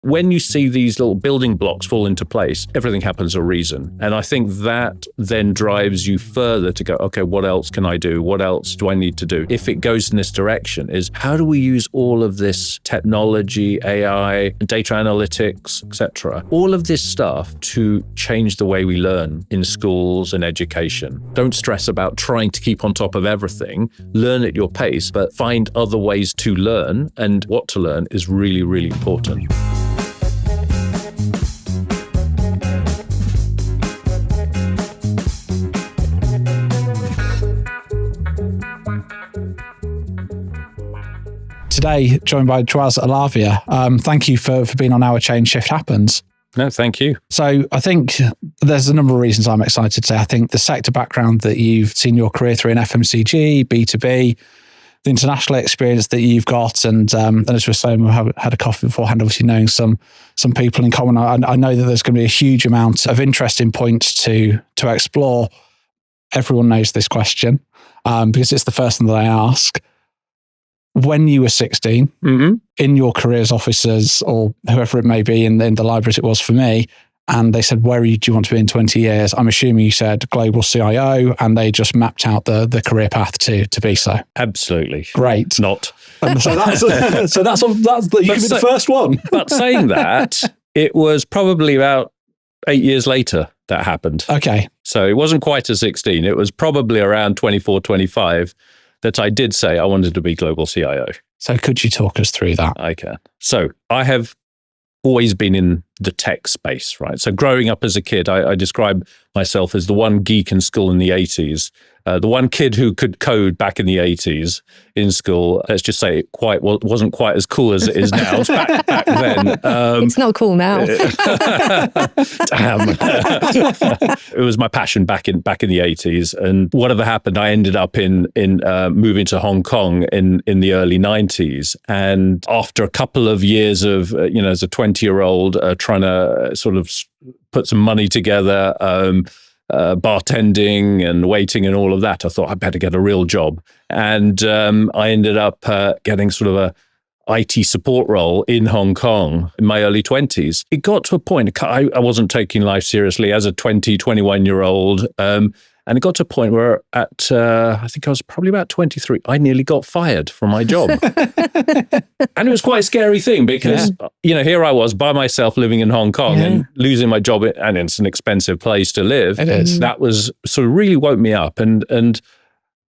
when you see these little building blocks fall into place, everything happens for a reason. And I think that then drives you further to go, okay, what else can I do? What else do I need to do? If it goes in this direction, is how do we use all of this technology, AI, data analytics, etc., all of this stuff to change the way we learn in schools and education? Don't stress about trying to keep on top of everything. Learn at your pace, but find other ways to learn, and what to learn is really, really important. Today, joined by Jawaz Illavia. Thank you for being on our Change Shift Happens. No, thank you. So I think there's a number of reasons I'm excited today. I think the sector background that you've seen your career through in FMCG, B2B, the international experience that you've got, and as we were saying, we had a coffee beforehand, obviously knowing some people in common. I know that there's going to be a huge amount of interesting points to explore. Everyone knows this question because it's the first one that I ask. When you were 16, in your career as officers or whoever it may be in the libraries it was for me, and they said, where do you want to be in 20 years? I'm assuming you said global CIO, and they just mapped out the career path to be so. Absolutely. Great. Not. So that's you can be the first one. But saying that, it was probably about 8 years later that happened. Okay. So it wasn't quite at 16. It was probably around 24, 25 that I did say I wanted to be global CIO. So could you talk us through that? I can. So I have always been in the tech space, right? So growing up as a kid, I describe myself as the one geek in school in the 80s, the one kid who could code back in the 80s in school. Let's just say it wasn't quite as cool as it is now. It was back then. It's not cool now. Damn. It was my passion back in the 80s. And whatever happened, I ended up in moving to Hong Kong in the early 90s. And after a couple of years of, as a 20-year-old, trying to sort of put some money together, bartending and waiting and all of that, I thought I better get a real job. And I ended up getting sort of a IT support role in Hong Kong in my early 20s. It got to a point, I wasn't taking life seriously as a 21-year-old. And it got to a point where at, I think I was probably about 23, I nearly got fired from my job. And it was quite a scary thing because, here I was by myself living in Hong Kong and losing my job, and it's an expensive place to live. It is. That was sort of really woke me up. And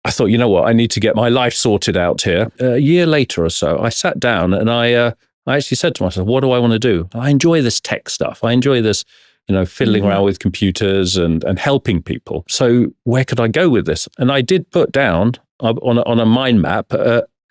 I thought, you know what, I need to get my life sorted out here. A year later or so, I sat down and I actually said to myself, what do I want to do? I enjoy this tech stuff. I enjoy this, fiddling around with computers and helping people. So where could I go with this? And I did put down on a mind map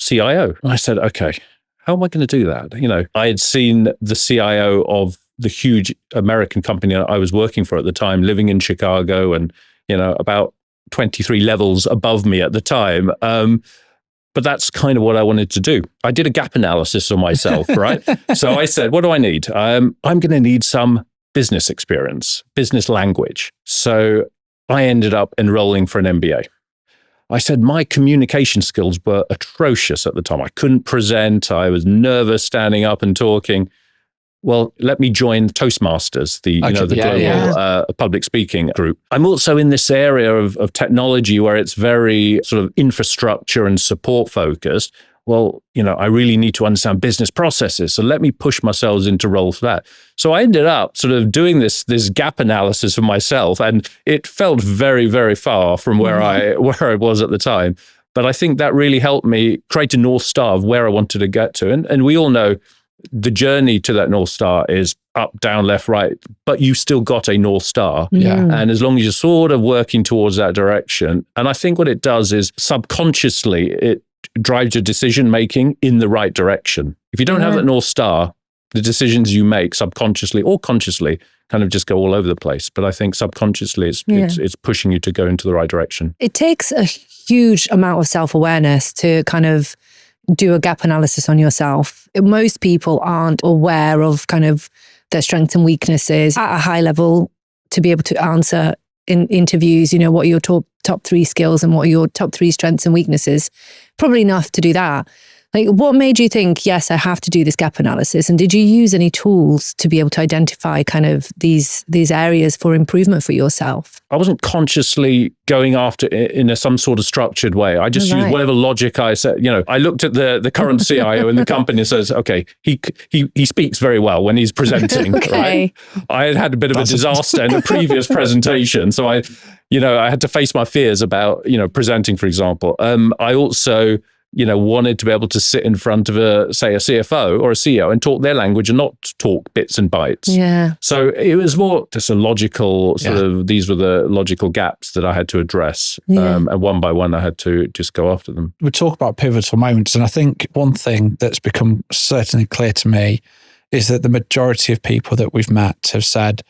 CIO. And I said, okay, how am I going to do that? I had seen the CIO of the huge American company I was working for at the time, living in Chicago and, about 23 levels above me at the time. But that's kind of what I wanted to do. I did a gap analysis on myself, right? So I said, what do I need? I'm going to need some business experience, business language. So I ended up enrolling for an MBA. I said my communication skills were atrocious at the time. I couldn't present. I was nervous standing up and talking. Well, let me join Toastmasters, the global public speaking group. I'm also in this area of technology where it's very sort of infrastructure and support focused. Well, I really need to understand business processes. So let me push myself into roles for that. So I ended up sort of doing this gap analysis of myself, and it felt very, very far from where I was at the time. But I think that really helped me create a North Star of where I wanted to get to. And we all know the journey to that North Star is up, down, left, right, but you still got a North Star. Yeah. And as long as you're sort of working towards that direction, and I think what it does is subconsciously, it drives your decision making in the right direction. If you don't have that North Star, the decisions you make subconsciously or consciously kind of just go all over the place. But I think subconsciously it's pushing you to go into the right direction. It takes a huge amount of self-awareness to kind of do a gap analysis on yourself. Most people aren't aware of kind of their strengths and weaknesses at a high level to be able to answer in interviews, what are your top three skills and what are your top three strengths and weaknesses. Probably enough to do that. Like, what made you think, yes, I have to do this gap analysis? And did you use any tools to be able to identify kind of these areas for improvement for yourself? I wasn't consciously going after it in some sort of structured way. I just used whatever logic I said. I looked at the current CIO in the company and says, okay, he speaks very well when he's presenting. Okay. Right? I had a bit of a disaster in the previous presentation, so I had to face my fears about presenting, for example. I also wanted to be able to sit in front of a CFO or a CEO and talk their language and not talk bits and bytes. Yeah. So it was more just a logical these were the logical gaps that I had to address. And one by one, I had to just go after them. We talk about pivotal moments. And I think one thing that's become certainly clear to me is that the majority of people that we've met have said,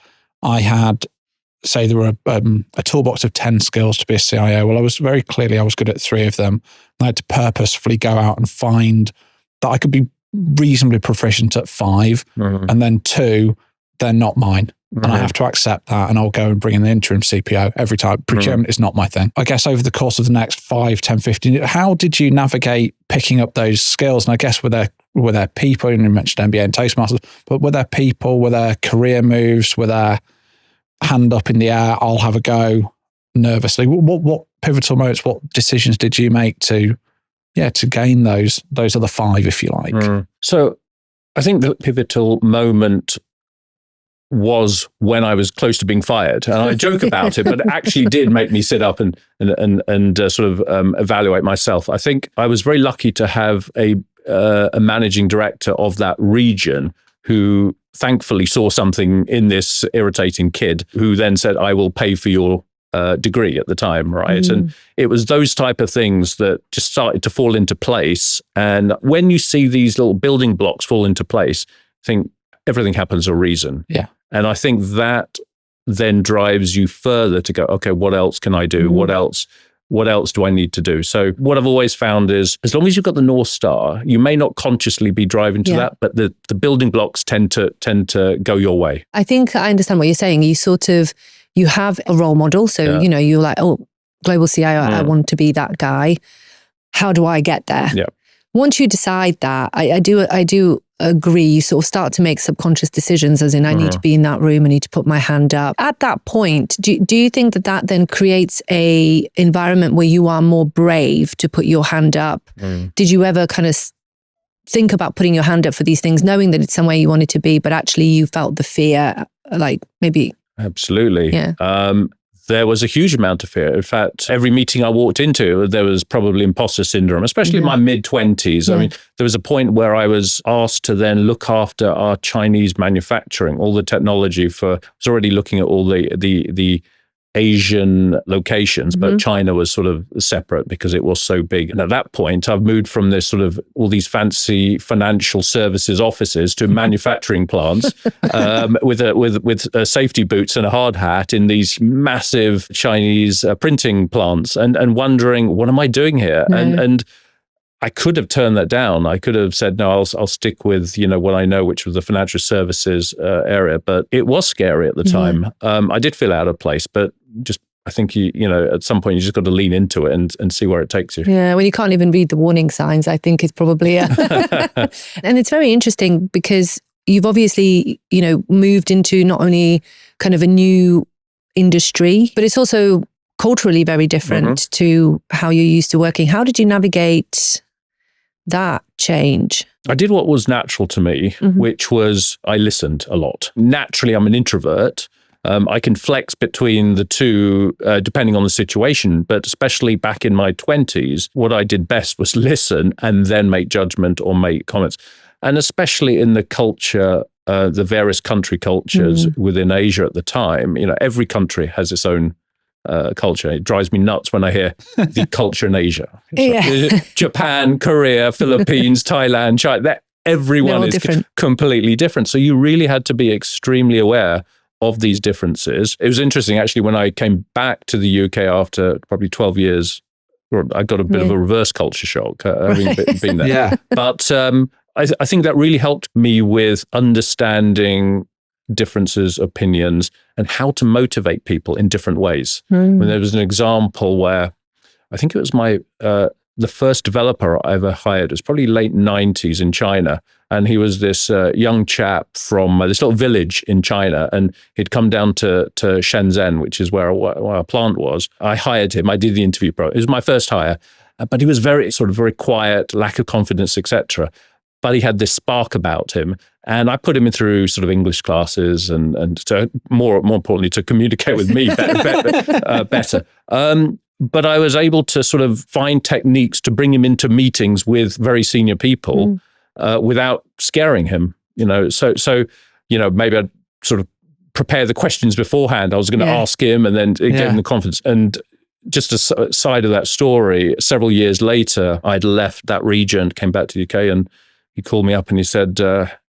there were a toolbox of 10 skills to be a CIO. Well, I was good at 3 of them. I had to purposefully go out and find that I could be reasonably proficient at 5, and then 2, they're not mine. And I have to accept that, and I'll go and bring in the interim CPO every time. Procurement is not my thing. I guess over the course of the next 5, 10, 15, how did you navigate picking up those skills? And I guess were there people, and you mentioned MBA and Toastmasters, but were there people, were there career moves, were there hand up in the air, I'll have a go nervously? What pivotal moments, what decisions did you make to gain those other 5, if you like? So I think the pivotal moment was when I was close to being fired. And I joke about it, but it actually did make me sit up and sort of evaluate myself. I think I was very lucky to have a managing director of that region who thankfully saw something in this irritating kid, who then said, I will pay for your degree at the time, right? And it was those type of things that just started to fall into place. And when you see these little building blocks fall into place, I think everything happens for a reason. Yeah. And I think that then drives you further to go, okay, what else can I do? What else do I need to do? So what I've always found is, as long as you've got the North Star, you may not consciously be driving to that, but the building blocks tend to go your way. I think I understand what you're saying. You have a role model. So, you're like, oh, global CIO, I want to be that guy. How do I get there? Yeah. Once you decide that, I do agree, you sort of start to make subconscious decisions, as in, I need to be in that room, I need to put my hand up. At that point, do you think that then creates a environment where you are more brave to put your hand up? Did you ever kind of think about putting your hand up for these things, knowing that it's somewhere you wanted to be, but actually you felt the fear, like maybe? Absolutely. Yeah. There was a huge amount of fear. In fact, every meeting I walked into, there was probably imposter syndrome, especially in my mid-20s. I mean, there was a point where I was asked to then look after our Chinese manufacturing, all the technology I was already looking at all the Asian locations, but China was sort of separate because it was so big. And at that point, I've moved from this sort of all these fancy financial services offices to manufacturing plants with safety boots and a hard hat in these massive Chinese printing plants, and wondering, what am I doing here? And I could have turned that down. I could have said, no, I'll stick with, what I know, which was the financial services area. But it was scary at the time. I did feel out of place, but I think, at some point you just got to lean into it and see where it takes you. Yeah, when you can't even read the warning signs, I think is probably and it's very interesting because you've obviously, moved into not only kind of a new industry, but it's also culturally very different to how you're used to working. How did you navigate that change? I did what was natural to me, which was I listened a lot. Naturally, I'm an introvert. I can flex between the two depending on the situation, but especially back in my 20s, what I did best was listen and then make judgment or make comments. And especially in the culture, the various country cultures within Asia at the time, every country has its own culture. It drives me nuts when I hear the culture in Asia. Japan, Korea, Philippines, Thailand, China, everyone is completely different. So you really had to be extremely aware of these differences. It was interesting, actually, when I came back to the UK after probably 12 years, I got a bit of a reverse culture shock having been there. But I think that really helped me with understanding differences, opinions, and how to motivate people in different ways. When there was an example where I think it was my the first developer I ever hired. It was probably late 90s in China. And he was this young chap from this little village in China. And he'd come down to Shenzhen, which is where our plant was. I hired him. I did the interview process. It was my first hire. But he was very quiet, lack of confidence, etc. But he had this spark about him. And I put him through sort of English classes and to more importantly, to communicate with me better. But I was able to sort of find techniques to bring him into meetings with very senior people without scaring him. So maybe I'd sort of prepare the questions beforehand. I was going to ask him and then give him the confidence. And just a side of that story, several years later, I'd left that region, came back to the UK, and he called me up and he said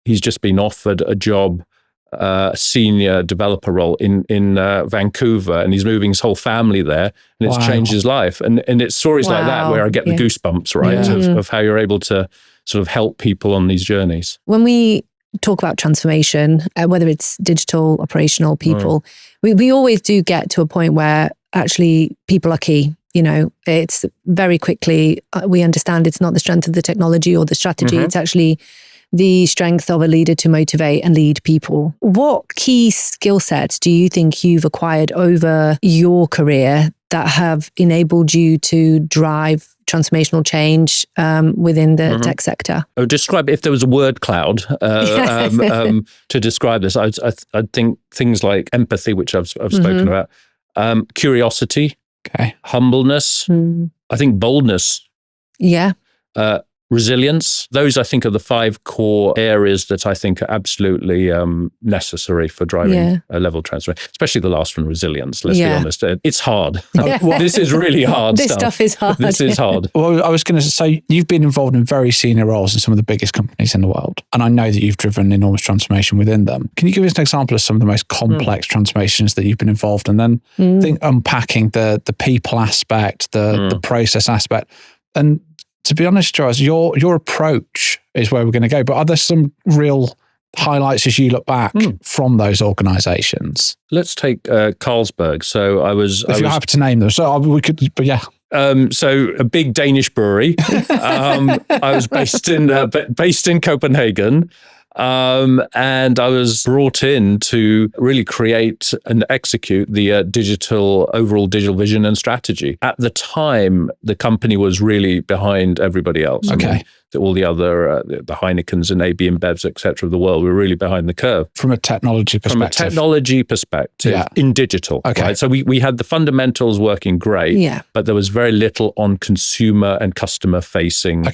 he's just been offered a job, a senior developer role in Vancouver, and he's moving his whole family there, and it's changed his life. And it's stories like that where I get the goosebumps, right, of how you're able to sort of help people on these journeys. When we talk about transformation, whether it's digital, operational, people, we always do get to a point where actually people are key. It's very quickly, we understand it's not the strength of the technology or the strategy. It's actually the strength of a leader to motivate and lead people. What key skill sets do you think you've acquired over your career that have enabled you to drive transformational change within the tech sector? I would describe, if there was a word cloud to describe this, I'd think things like empathy, which I've spoken about, curiosity, humbleness, I think boldness, resilience. Those, I think, are the 5 core areas that I think are absolutely necessary for driving a level transformation, especially the last one, resilience. Let's be honest. It's hard. This is really hard This stuff is hard. This is hard. Well, I was going to say, you've been involved in very senior roles in some of the biggest companies in the world. And I know that you've driven enormous transformation within them. Can you give us an example of some of the most complex transformations that you've been involved in? And then unpacking the people aspect, the process aspect. And to be honest, Jawaz, your approach is where we're going to go. But are there some real highlights as you look back from those organisations? Let's take Carlsberg. So If you're happy to name them. So we could, but yeah. So a big Danish brewery. I was based in Copenhagen. And I was brought in to really create and execute the overall digital vision and strategy. At the time, the company was really behind everybody else. Okay. I mean, all the other, the Heinekens and AB InBevs, et cetera, of the world were really behind the curve. From a technology perspective. In digital. Okay. Right? So we had the fundamentals working great, but there was very little on consumer and customer facing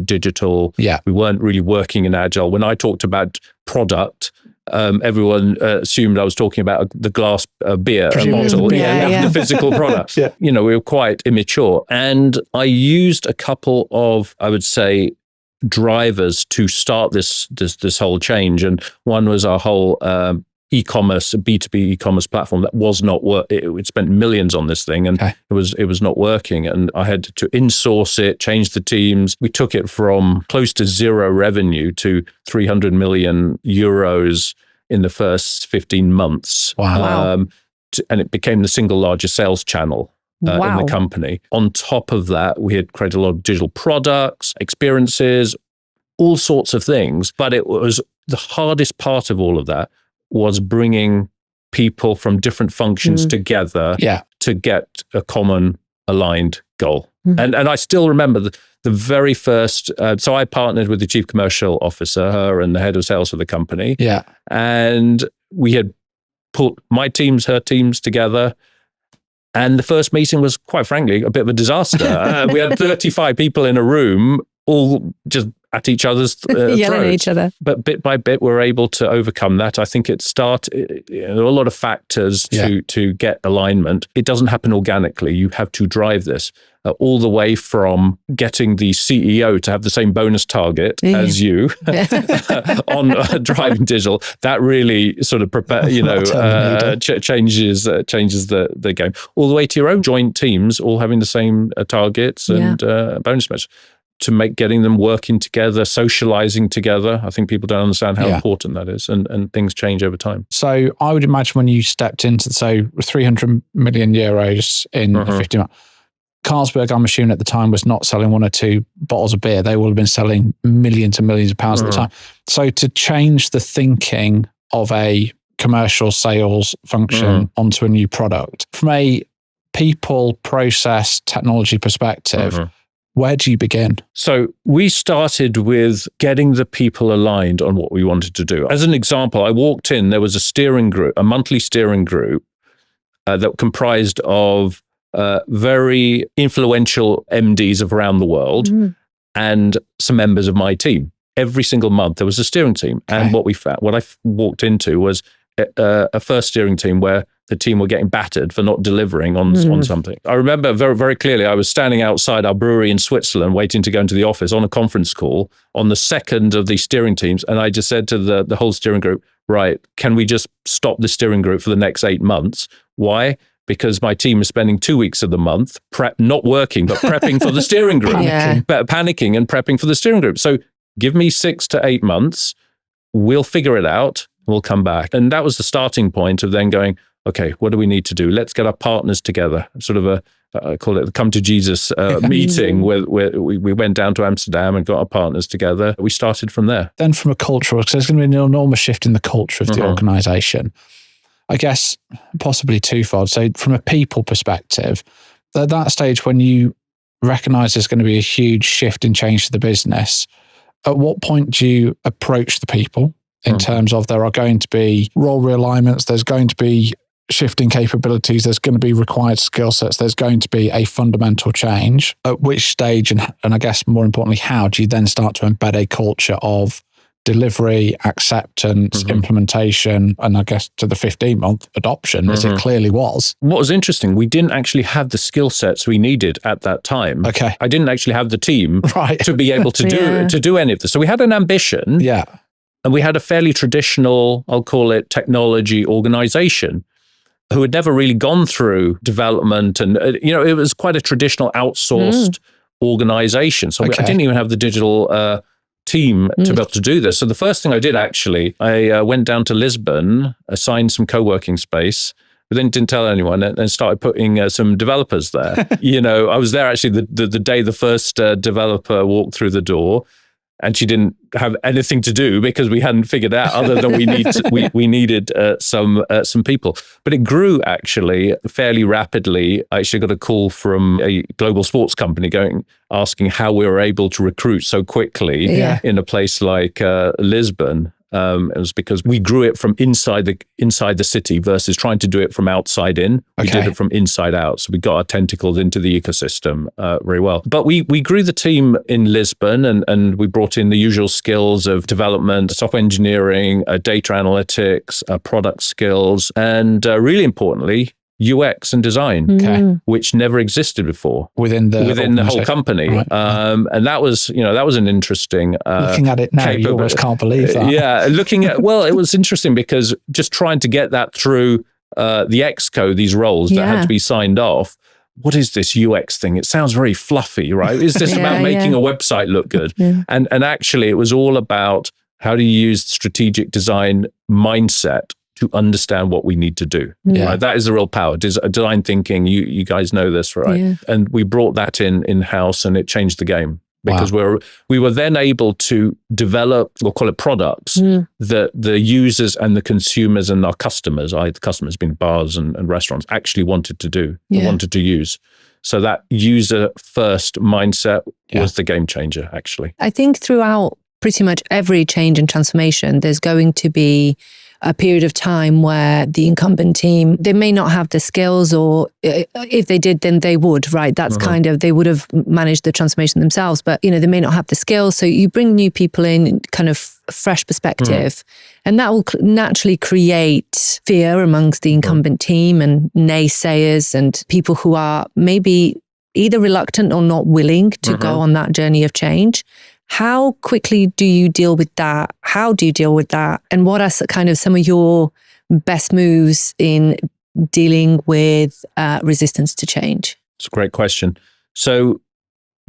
digital. Yeah. We weren't really working in Agile. When I talked about product, everyone assumed I was talking about the glass beer bottle, the physical product. We were quite immature. And I used a couple of, I would say, drivers to start this whole change. And one was our whole e-commerce, B2B e-commerce platform that was not we'd spent millions on this thing, and it was not working. And I had to insource it, change the teams. We took it from close to zero revenue to 300 million euros in the first 15 months. Wow. And it became the single largest sales channel in the company. On top of that, we had created a lot of digital products, experiences, all sorts of things. But it was the hardest part of all of that was bringing people from different functions together to get a common aligned goal. And I still remember the very first, so I partnered with the chief commercial officer, her and the head of sales for the company. Yeah. And we had put my teams, her teams together. And the first meeting was, quite frankly, a bit of a disaster. We had 35 people in a room, all just at each other's yelling throats. at each other. But bit by bit, we're able to overcome that. I think there are a lot of factors to get alignment. It doesn't happen organically. You have to drive this all the way from getting the CEO to have the same bonus target as you on driving digital. That really sort of changes the game. All the way to your own joint teams, all having the same targets and bonus measures, to make getting them working together, socializing together. I think people don't understand how important that is, and things change over time. So I would imagine when you stepped into 300 million euros in 15 months, Carlsberg, I'm assuming at the time, was not selling one or two bottles of beer. They would have been selling millions and millions of pounds at the time. So to change the thinking of a commercial sales function onto a new product, from a people, process, technology perspective, where do you begin? So we started with getting the people aligned on what we wanted to do. As an example, I walked in, there was a steering group, a monthly steering group that comprised of very influential MDs of around the world and some members of my team. Every single month there was a steering team. Okay. And what I walked into was a first steering team where the team were getting battered for not delivering on something. I remember very, very clearly, I was standing outside our brewery in Switzerland waiting to go into the office on a conference call on the second of these steering teams. And I just said to the whole steering group, right, can we just stop the steering group for the next 8 months? Why? Because my team is spending 2 weeks of the month not working, but prepping for the steering group, panicking and prepping for the steering group. So give me 6 to 8 months, we'll figure it out, we'll come back. And that was the starting point of then going, okay, what do we need to do? Let's get our partners together. Sort of I call it the come to Jesus meeting where we went down to Amsterdam and got our partners together. We started from there. Then from a cultural, because there's going to be an enormous shift in the culture of the organisation. I guess possibly twofold. So from a people perspective, at that stage when you recognise there's going to be a huge shift and change to the business, at what point do you approach the people in terms of there are going to be role realignments, there's going to be shifting capabilities, there's going to be required skill sets, there's going to be a fundamental change. At which stage, and I guess more importantly, how do you then start to embed a culture of delivery, acceptance, implementation, and I guess to the 15-month adoption, as it clearly was? What was interesting, we didn't actually have the skill sets we needed at that time. Okay. I didn't actually have the team to be able to do any of this. So we had an ambition. Yeah. And we had a fairly traditional, I'll call it technology organization, who had never really gone through development. And, it was quite a traditional outsourced organization. So I didn't even have the digital team to be able to do this. So the first thing I did, actually, I went down to Lisbon, assigned some co-working space, but then didn't tell anyone, and started putting some developers there. I was there actually the day the first developer walked through the door. And she didn't have anything to do because we hadn't figured out other than we needed some people. But it grew actually fairly rapidly. I actually got a call from a global sports company asking how we were able to recruit so quickly in a place like Lisbon. It was because we grew it from inside the city versus trying to do it from outside in. We did it from inside out. So we got our tentacles into the ecosystem very well. But we grew the team in Lisbon and we brought in the usual skills of development, software engineering, data analytics, product skills, and really importantly, UX and design, which never existed before within the whole company. Right. And that was an interesting looking at it now, you almost can't believe that. It was interesting because just trying to get that through the Exco, these roles that had to be signed off. What is this UX thing? It sounds very fluffy, right? Is this about making a website look good? And actually it was all about how do you use strategic design mindset to understand what we need to do. Right? That is the real power. Design thinking, you guys know this, right? Yeah. And we brought that in-house and it changed the game because we were then able to develop, we'll call it products, that the users and the consumers and our customers, the customers being bars and restaurants, actually wanted to do, wanted to use. So that user-first mindset was the game changer, actually. I think throughout pretty much every change and transformation, there's going to be a period of time where the incumbent team, they may not have the skills, or if they did, then they would, right? That's kind of, they would have managed the transformation themselves, but they may not have the skills. So you bring new people in, kind of fresh perspective, and that will naturally create fear amongst the incumbent team and naysayers and people who are maybe either reluctant or not willing to go on that journey of change. How quickly do you deal with that? How do you deal with that? And what are kind of some of your best moves in dealing with resistance to change? It's a great question. So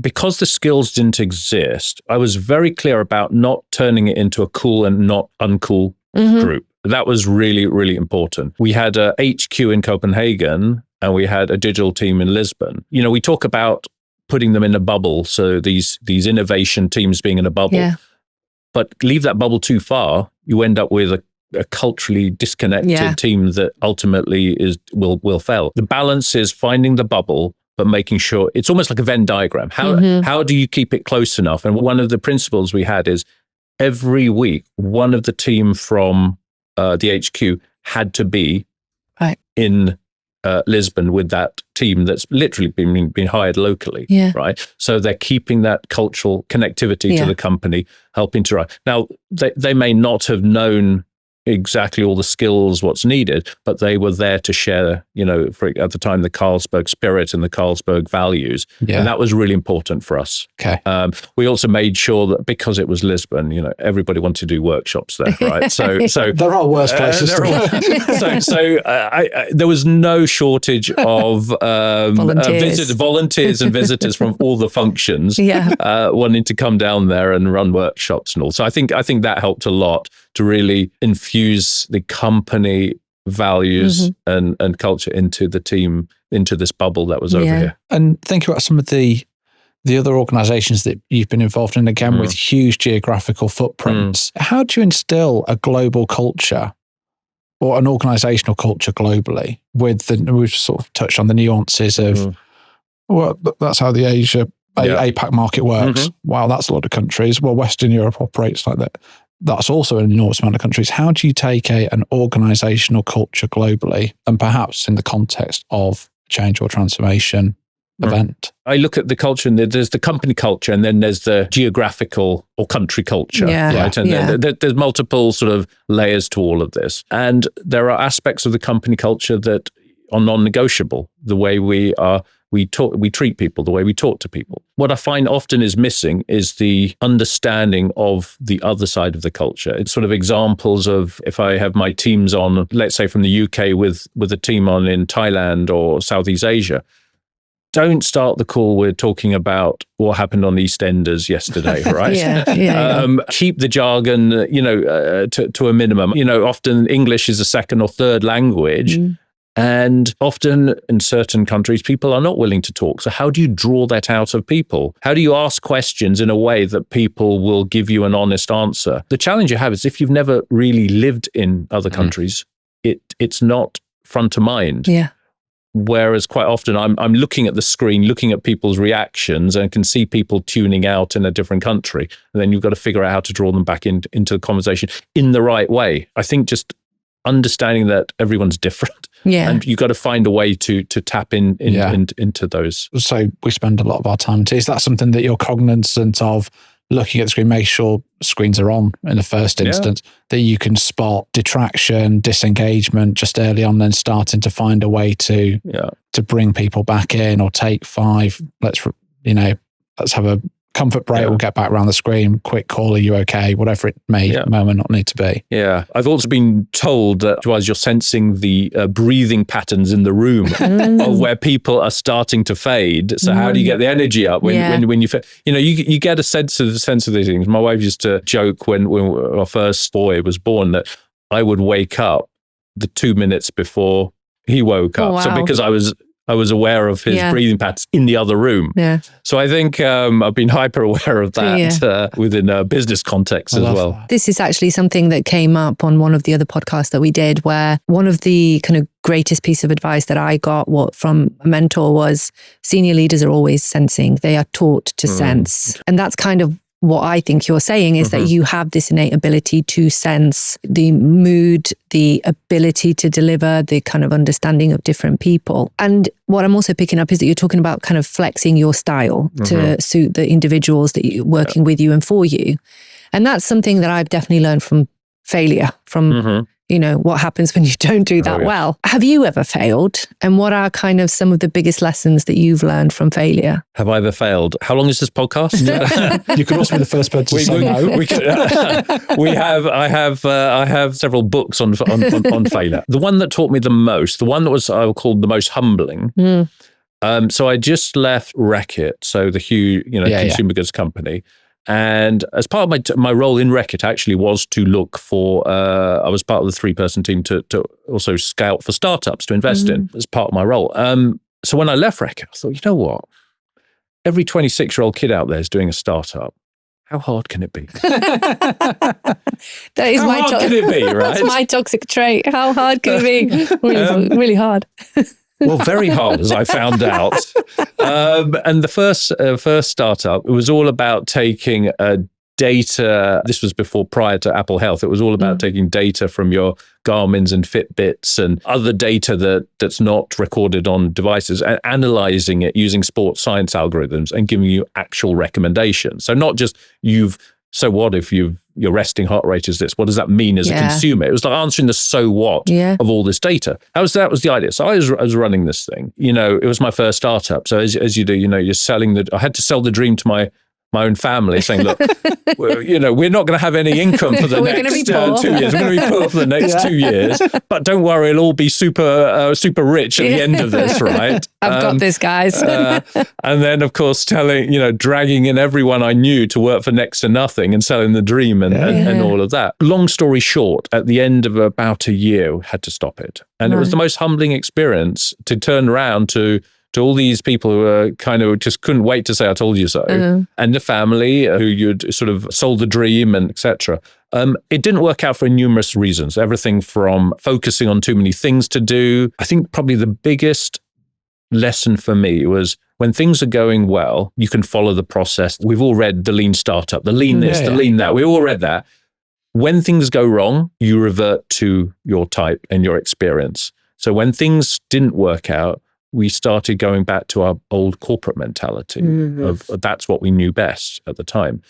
because the skills didn't exist, I was very clear about not turning it into a cool and not uncool group. That was really, really important. We had a HQ in Copenhagen, and we had a digital team in Lisbon. We talk about putting them in a bubble. So these innovation teams being in a bubble, but leave that bubble too far, you end up with a culturally disconnected team that ultimately will fail. The balance is finding the bubble, but making sure it's almost like a Venn diagram. How do you keep it close enough? And one of the principles we had is every week, one of the team from the HQ had to be in Lisbon with that team that's literally been hired locally, right? So they're keeping that cultural connectivity to the company, helping to run. Now, they may not have known exactly all the skills, what's needed, but they were there to share, at the time, the Carlsberg spirit and the Carlsberg values. And that was really important for us. Okay. We also made sure that because it was Lisbon, everybody wanted to do workshops there, right? So there are worse places to go. There was no shortage of volunteers and visitors from all the functions wanting to come down there and run workshops and all. So I think that helped a lot to really infuse the company values and culture into the team, into this bubble that was over here. And think about some of the other organizations that you've been involved in, again, with huge geographical footprints. How do you instill a global culture or an organizational culture globally we've sort of touched on the nuances of, well, that's how the APAC market works. Wow, that's a lot of countries. Well, Western Europe operates like that. That's also an enormous amount of countries. How do you take an organizational culture globally, and perhaps in the context of change or transformation event? I look at the culture, and there's the company culture, and then there's the geographical or country culture, right? And there's multiple sort of layers to all of this. And there are aspects of the company culture that are non-negotiable. The way we treat people, the way we talk to people. What I find often is missing is the understanding of the other side of the culture. It's sort of examples of, if I have my teams on, let's say from the UK with a team on in Thailand or Southeast Asia, don't start the call with talking about what happened on EastEnders yesterday, right? Keep the jargon, to a minimum. Often English is a second or third language. And often in certain countries, people are not willing to talk. So how do you draw that out of people? How do you ask questions in a way that people will give you an honest answer? The challenge you have is if you've never really lived in other countries, it's not front of mind. Whereas quite often I'm looking at the screen, looking at people's reactions, and can see people tuning out in a different country. And then you've got to figure out how to draw them back into the conversation in the right way. I think just understanding that everyone's different. And you've got to find a way to tap into those. So we spend a lot of our time. Is that something that you're cognizant of, looking at the screen, make sure screens are on in the first instance, that you can spot detraction, disengagement just early on, then starting to find a way to bring people back in, or take 5, let's have a comfort break, we'll get back around the screen, quick call, are you okay? Whatever it may not need to be. I've also been told that as you're sensing the breathing patterns in the room of where people are starting to fade. So how do you get the energy up when you you get a sense of these things. My wife used to joke when our first boy was born that I would wake up the 2 minutes before he woke up. So because I was aware of his breathing patterns in the other room. So I think I've been hyper aware of that within a business context as well. That. This is actually something that came up on one of the other podcasts that we did, where one of the kind of greatest piece of advice that I got from a mentor was, senior leaders are always sensing. They are taught to sense. And that's kind of what I think you're saying, is that you have this innate ability to sense the mood, the ability to deliver, the kind of understanding of different people. And what I'm also picking up is that you're talking about kind of flexing your style to suit the individuals that you're working with you and for you. And that's something that I've definitely learned from failure, from what happens when you don't do that well. Have you ever failed? And what are kind of some of the biggest lessons that you've learned from failure? Have I ever failed? How long is this podcast? You could also be the first person to say no. I have several books on failure. The one that taught me the most, the one that was I would call the most humbling. So I just left Reckitt, so the huge consumer goods company. And as part of my role in Reckitt actually was to look for, I was part of the 3-person team to also scout for startups to invest in as part of my role. So when I left Reckitt, I thought, you know what? Every 26-year-old kid out there is doing a startup. How hard can it be? That is How hard can it be, right? That's my toxic trait. How hard can it be? Really hard. Well, very hard, as I found out. And the first startup, it was all about taking data. This was prior to Apple Health. It was all about taking data from your Garmin's and Fitbits and other data that's not recorded on devices and analyzing it using sports science algorithms and giving you actual recommendations. So not just so what if your resting heart rate is this? What does that mean as a consumer? It was like answering the so what of all this data. That was the idea. So I was running this thing. It was my first startup. So as you do, you're selling I had to sell the dream to my own family, saying, look, we're not going to have any income for the next 2 years. We're going to be poor for the next 2 years. But don't worry, it'll all be super rich at the end of this, right? I've got this, guys. And then, of course, dragging in everyone I knew to work for next to nothing and selling the dream and all of that. Long story short, at the end of about a year, we had to stop it. And it was the most humbling experience to turn around to all these people who kind of just couldn't wait to say, I told you so. And the family who you'd sort of sold the dream and etc. It didn't work out for numerous reasons. Everything from focusing on too many things to do. I think probably the biggest lesson for me was when things are going well, you can follow the process. We've all read The Lean Startup, the lean this, the lean that. We all read that. When things go wrong, you revert to your type and your experience. So when things didn't work out, we started going back to our old corporate mentality of that's what we knew best at the time.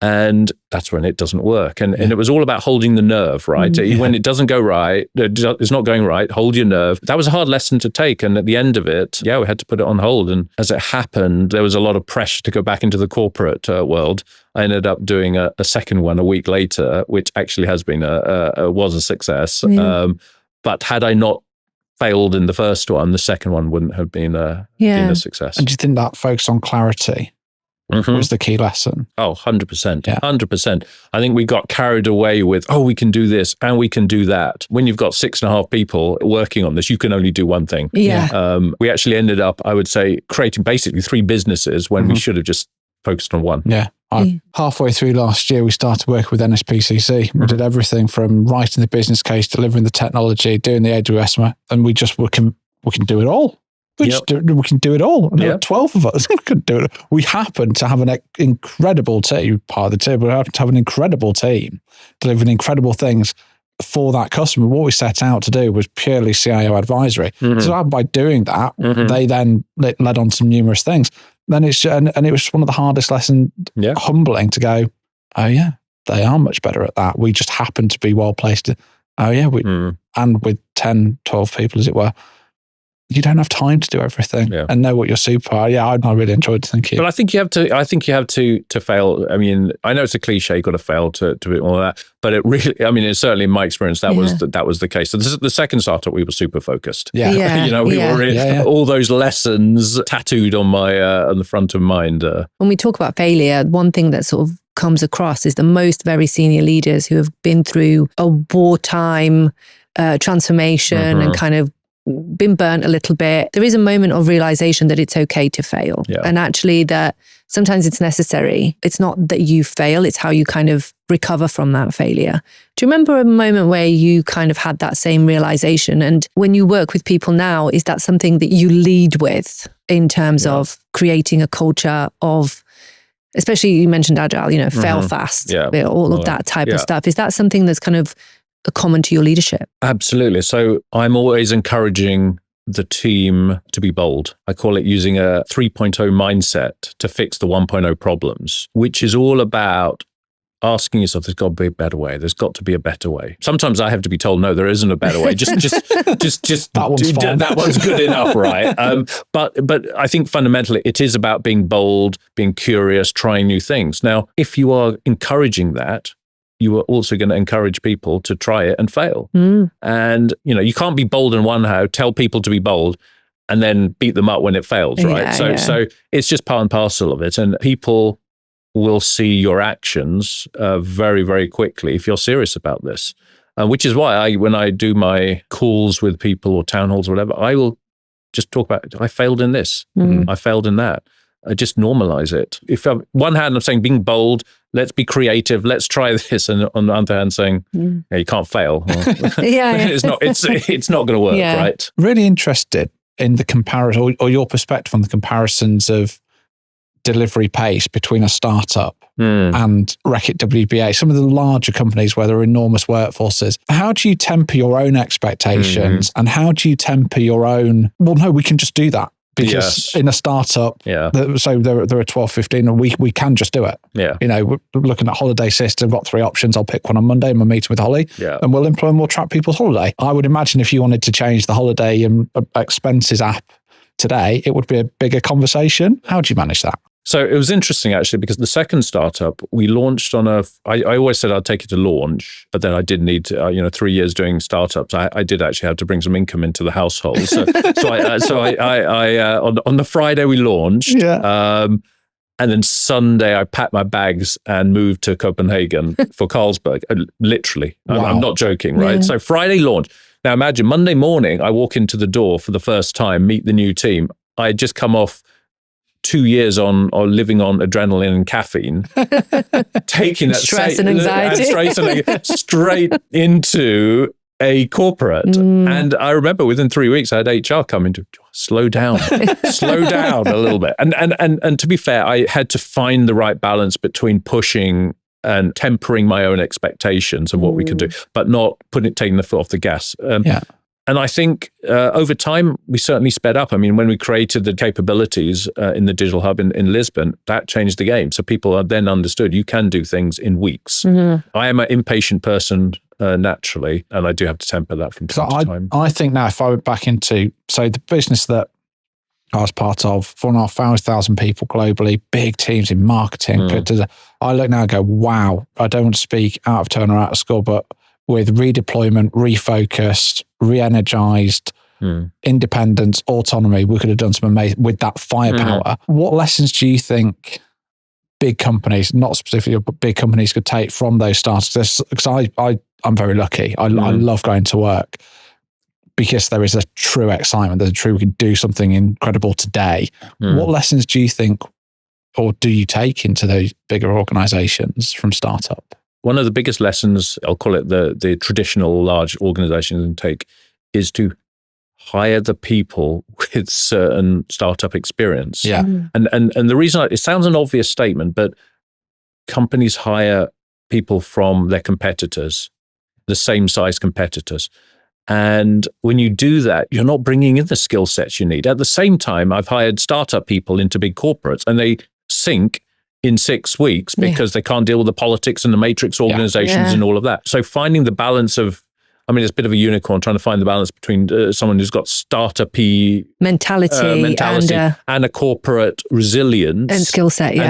And that's when it doesn't work. And it was all about holding the nerve, right? When it doesn't go right, it's not going right, hold your nerve. That was a hard lesson to take. And at the end of it, we had to put it on hold. And as it happened, there was a lot of pressure to go back into the corporate world. I ended up doing a second one a week later, which actually has been was a success. But had I not failed in the first one, the second one wouldn't have been a success. And do you think that focus on clarity was the key lesson? Oh, 100%. 100%. I think we got carried away with, we can do this and we can do that. When you've got 6.5 people working on this, you can only do one thing. We actually ended up, I would say, creating basically 3 businesses when we should have just focused on one. Halfway through last year, we started working with NSPCC. We did everything from writing the business case, delivering the technology, doing the AWS, and we can do it all. We can do it all. And there were 12 of us. We couldn't do it. We happened to have an incredible team, part of the team. We happened to have an incredible team delivering incredible things for that customer. What we set out to do was purely CIO advisory. So by doing that, they then led on some numerous things. Then it was one of the hardest lessons, humbling to go, they are much better at that. We just happen to be well placed. And with 10, 12 people, as it were, you don't have time to do everything and know what your super are. I really enjoyed it. Thank you. But I think you have to fail. I mean, I know it's a cliche, you've got to fail to do all that, but it really, it's certainly in my experience, that was the case. So this is the second startup, we were super focused. We were all those lessons tattooed on on the front of mind. When we talk about failure, one thing that sort of comes across is the most very senior leaders who have been through a wartime transformation and kind of been burnt a little bit. There is a moment of realization that it's okay to fail. And actually that sometimes it's necessary. It's not that you fail, it's how you kind of recover from that failure. Do you remember a moment where you kind of had that same realization? And when you work with people now, is that something that you lead with in terms of creating a culture of, especially you mentioned agile, fail fast, all of that type of stuff. Is that something that's kind of common to your leadership? Absolutely. So I'm always encouraging the team to be bold. I call it using a 3.0 mindset to fix the 1.0 problems, which is all about asking yourself, there's got to be a better way. There's got to be a better way. Sometimes I have to be told, no, there isn't a better way. Just that one's fine. That one's good enough, right? But I think fundamentally it is about being bold, being curious, trying new things. Now, if you are encouraging that, you are also going to encourage people to try it and fail. And, you can't be bold in one how, tell people to be bold and then beat them up when it fails, right? So it's just part and parcel of it. And people will see your actions very, very quickly if you're serious about this. Which is why when I do my calls with people or town halls or whatever, I will just talk about, I failed in this, I failed in that. I just normalize it. If on one hand I'm saying being bold, let's be creative, let's try this, and on the other hand saying, you can't fail. Well, it's not going to work, right? Really interested in the comparison or your perspective on the comparisons of delivery pace between a startup and Reckitt WBA, some of the larger companies where there are enormous workforces. How do you temper your own expectations and how do you temper your own, well, no, we can just do that. Because in a startup, so there are 12, 15, and we can just do it. Yeah. You know, we're looking at holiday system, got 3 options. I'll pick one on Monday in my meeting with Holly, and we'll track people's holiday. I would imagine if you wanted to change the holiday and expenses app today, it would be a bigger conversation. How do you manage that? So it was interesting, actually, because the second startup we launched on I always said I'd take it to launch, but then I did need to, 3 years doing startups. I did actually have to bring some income into the household. So on the Friday we launched. And then Sunday I packed my bags and moved to Copenhagen for Carlsberg. Literally. Wow. I'm not joking, right? Yeah. So Friday launch. Now imagine Monday morning, I walk into the door for the first time, meet the new team. I had just come off 2 years on or living on adrenaline and caffeine, taking that stress and anxiety straight into a corporate. And I remember within 3 weeks, I had HR coming to slow down a little bit. And to be fair, I had to find the right balance between pushing and tempering my own expectations of what we could do, but not taking the foot off the gas. And I think over time, we certainly sped up. I mean, when we created the capabilities in the digital hub in Lisbon, that changed the game. So people then understood you can do things in weeks. I am an impatient person naturally, and I do have to temper that from time to time. I think now if I went back into, so the business that I was part of, 4,500 people globally, big teams in marketing. I look now and go, wow, I don't want to speak out of turn or out of school, but with redeployment, refocused, re-energized, independence, autonomy, we could have done some amazing with that firepower. What lessons do you think big companies, not specifically, but big companies could take from those startups? Because I'm very lucky. I love going to work because there is a true excitement. There's a true, we can do something incredible today. What lessons do you think, or do you take into those bigger organizations from startup? One of the biggest lessons, I'll call it the traditional large organizations take, is to hire the people with certain startup experience. And the reason, it sounds an obvious statement, but companies hire people from their competitors, the same size competitors. And when you do that, you're not bringing in the skill sets you need. At the same time, I've hired startup people into big corporates and they sink in 6 weeks because they can't deal with the politics and the matrix organizations and all of that. So finding the balance of, I mean, it's a bit of a unicorn trying to find the balance between someone who's got startup-y mentality and a corporate resilience and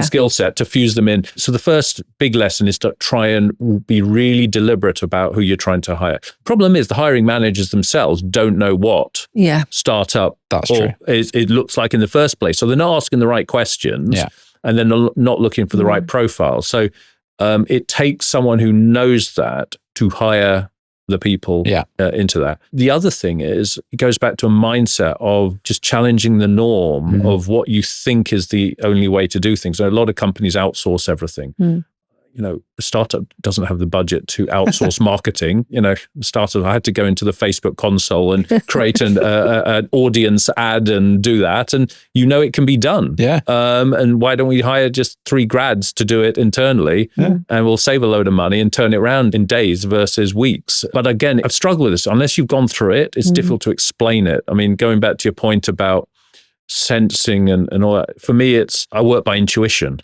skill set, to fuse them in. So the first big lesson is to try and be really deliberate about who you're trying to hire. Problem is the hiring managers themselves don't know what startup it looks like in the first place. So they're not asking the right questions. And then not looking for the right profile. So it takes someone who knows that to hire the people into that. The other thing is, it goes back to a mindset of just challenging the norm of what you think is the only way to do things. So a lot of companies outsource everything. A startup doesn't have the budget to outsource marketing. I had to go into the Facebook console and create an audience ad and do that. And it can be done. And why don't we hire just 3 grads to do it internally and we'll save a load of money and turn it around in days versus weeks. But again, I've struggled with this. Unless you've gone through it, it's difficult to explain it. I mean, going back to your point about sensing and all that, for me, I work by intuition.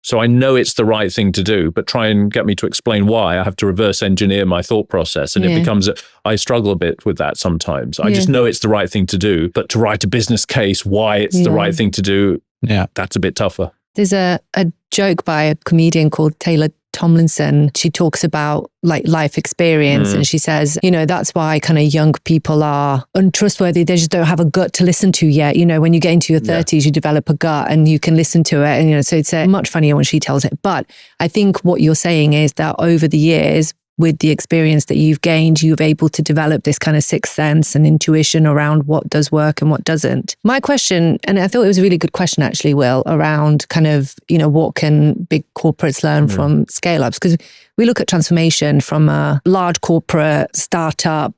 So I know it's the right thing to do, but try and get me to explain why. I have to reverse engineer my thought process. And it becomes, I struggle a bit with that sometimes. I just know it's the right thing to do, but to write a business case why it's the right thing to do, that's a bit tougher. There's a joke by a comedian called Taylor Tomlinson, she talks about like life experience, and she says, that's why kind of young people are untrustworthy. They just don't have a gut to listen to yet. When you get into your 30s, you develop a gut and you can listen to it. And, so it's much funnier when she tells it. But I think what you're saying is that over the years, with the experience that you've gained, you've able to develop this kind of sixth sense and intuition around what does work and what doesn't. My question, and I thought it was a really good question actually, Will, around kind of, what can big corporates learn from scale-ups? Because we look at transformation from a large corporate, startup,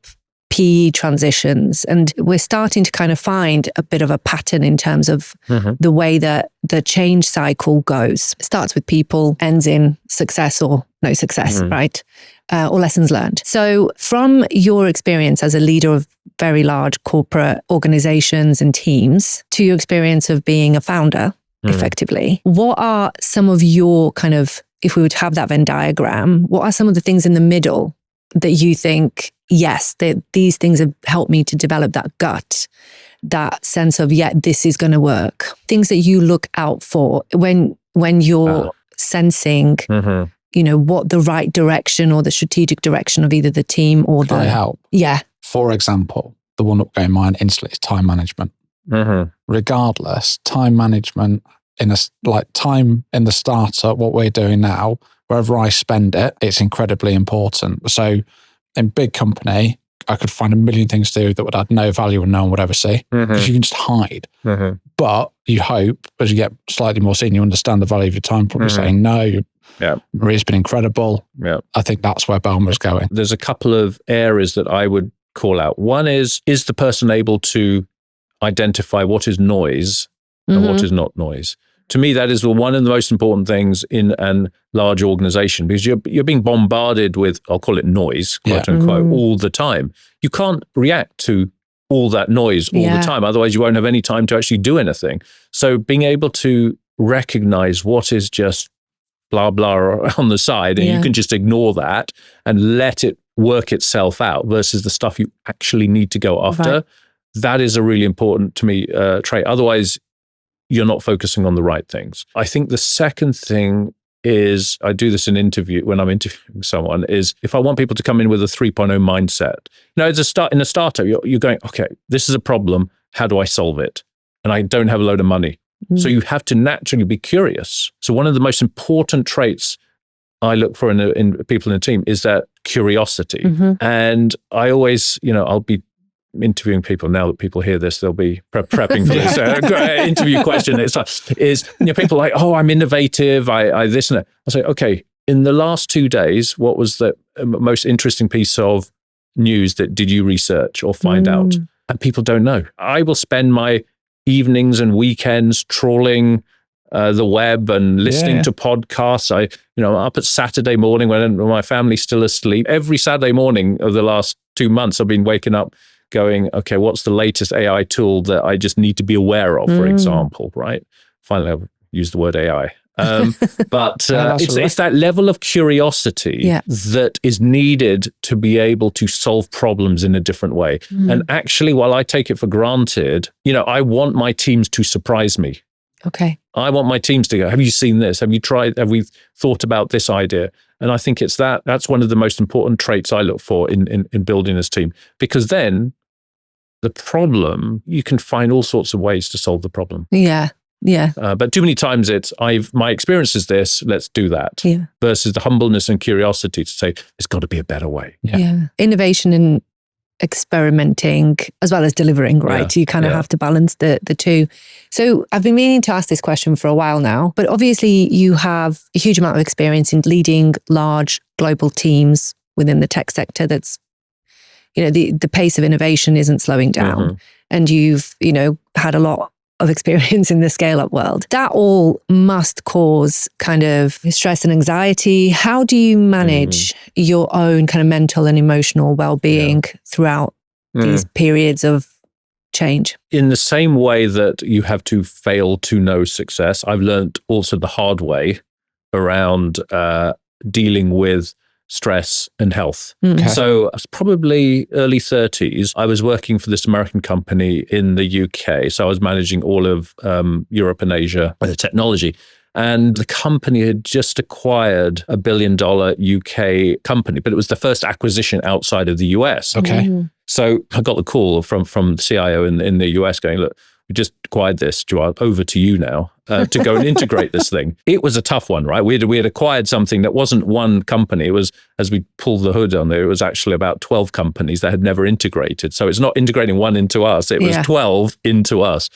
PE transitions, and we're starting to kind of find a bit of a pattern in terms of the way that the change cycle goes. It starts with people, ends in success or no success, right? Or lessons learned. So from your experience as a leader of very large corporate organizations and teams to your experience of being a founder, effectively, what are some of your kind of, if we would have that Venn diagram, what are some of the things in the middle that you think, yes, these things have helped me to develop that gut, that sense of, this is going to work. Things that you look out for when you're sensing, what the right direction or the strategic direction of either the team or Can I help? Yeah. For example, the one that going in mind instantly is time management. Regardless, time management time in the startup, what we're doing now, wherever I spend it, it's incredibly important. So in big company, I could find a million things to do that would add no value and no one would ever see because you can just hide. But you hope as you get slightly more senior, you understand the value of your time, probably saying no. Maria's been incredible. I think that's where Belma's going. There's a couple of areas that I would call out. One is the person able to identify what is noise and what is not noise? To me, that is one of the most important things in a large organization because you're being bombarded with, I'll call it noise, quote unquote, all the time. You can't react to all that noise all the time. Otherwise, you won't have any time to actually do anything. So being able to recognize what is just blah, blah on the side, and you can just ignore that and let it work itself out versus the stuff you actually need to go after. That is a really important to me trait. Otherwise, you're not focusing on the right things. I think the second thing is, I do this in when I'm interviewing someone, is if I want people to come in with a 3.0 mindset. In a startup, you're going, okay, this is a problem. How do I solve it? And I don't have a load of money. So you have to naturally be curious. So one of the most important traits I look for in people in a team is that curiosity. And I always, I'll be interviewing people. Now that people hear this, they'll be prepping for this interview question. People are like, oh, I'm innovative. I this and that. I say, okay, in the last 2 days, what was the most interesting piece of news that did you research or find out? And people don't know. I will spend my evenings and weekends trawling the web and listening to podcasts. I'm up at Saturday morning when my family's still asleep. Every Saturday morning of the last 2 months, I've been waking up going, okay, what's the latest AI tool that I just need to be aware of, for example, right? Finally, I've used the word AI. But it's that level of curiosity that is needed to be able to solve problems in a different way. And actually, while I take it for granted, I want my teams to surprise me. Okay. I want my teams to go, have you seen this? Have we thought about this idea? And I think that's one of the most important traits I look for in building this team, because then the problem, you can find all sorts of ways to solve the problem. Yeah. But too many times my experience is this, let's do that. Versus the humbleness and curiosity to say, there's got to be a better way. Innovation and experimenting as well as delivering, right? You kind of have to balance the two. So I've been meaning to ask this question for a while now, but obviously you have a huge amount of experience in leading large global teams within the tech sector. That's, the pace of innovation isn't slowing down. And you've, had a lot of experience in the scale-up world. That all must cause kind of stress and anxiety. How do you manage your own kind of mental and emotional well-being throughout these periods of change? In the same way that you have to fail to know success, I've learned also the hard way around dealing with stress and health. So I was probably early 30s. I was working for this American company in the UK. So I was managing all of Europe and Asia with the technology. And the company had just acquired a $1 billion UK company, but it was the first acquisition outside of the US. Okay. So I got the call from the CIO in the US going, look, we just acquired this, Jawaz, over to you now to go and integrate this thing. It was a tough one, right? We had acquired something that wasn't one company. It was, as we pulled the hood on there, it was actually about 12 companies that had never integrated. So it's not integrating one into us. It was 12 into us.